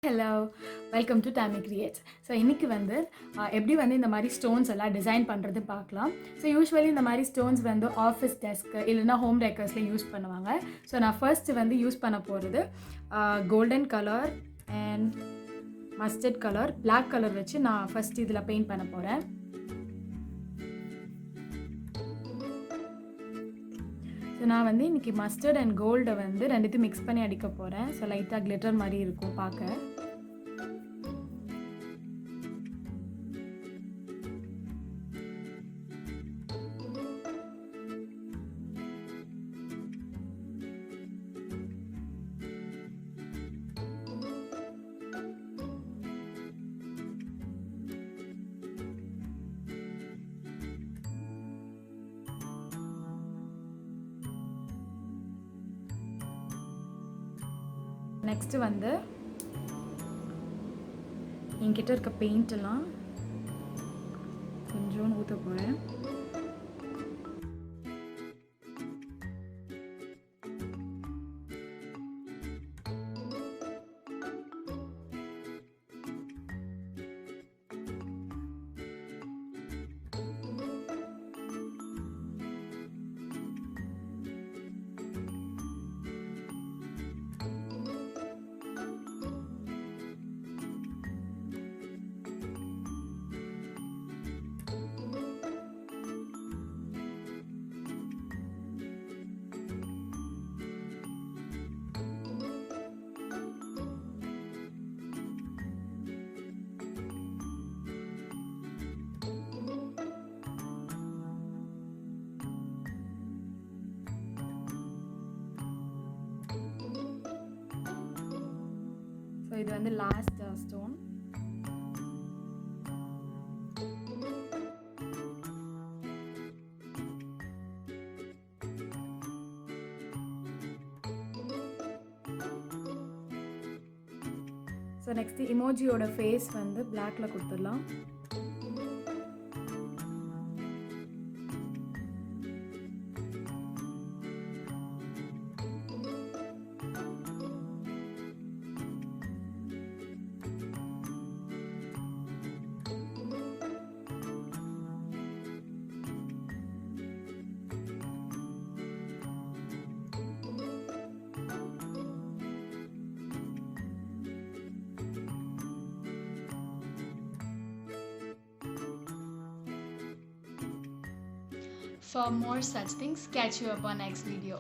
Hello, welcome to Tammy Creates. So இன்றைக்கி எப்படி இந்த மாதிரி ஸ்டோன்ஸ் எல்லாம் டிசைன் பண்ணுறது பார்க்கலாம். ஸோ யூஸ்வலி இந்த மாதிரி ஸ்டோன்ஸ் ஆஃபீஸ் டெஸ்க்கு இல்லைனா ஹோம் டெக்கர்ஸில் யூஸ் பண்ணுவாங்க. ஸோ நான் ஃபர்ஸ்ட்டு யூஸ் பண்ண போகிறது golden colour and mustard colour, black colour வச்சு நான் ஃபர்ஸ்ட் இதில் பெயிண்ட் பண்ண போகிறேன். ஸோ நான் இன்றைக்கி மஸ்டர்ட் அண்ட் கோல்டை ரெண்டுத்தையும் மிக்ஸ் பண்ணி அடிக்க போகிறேன். ஸோ லைட்டாக கிளிட்டர் மாதிரி இருக்கும் பார்க்க. நெக்ஸ்ட்டு என்கிட்ட இருக்க பெயிண்டெல்லாம் கொஞ்சம் ஊற்ற போகிறேன். ஸோ இது லாஸ்ட் ஸ்டோன். ஸோ நெக்ஸ்ட்டு இமோஜியோட ஃபேஸ் பிளாக்ல கொடுத்துடலாம். For more such things, catch you up on next video.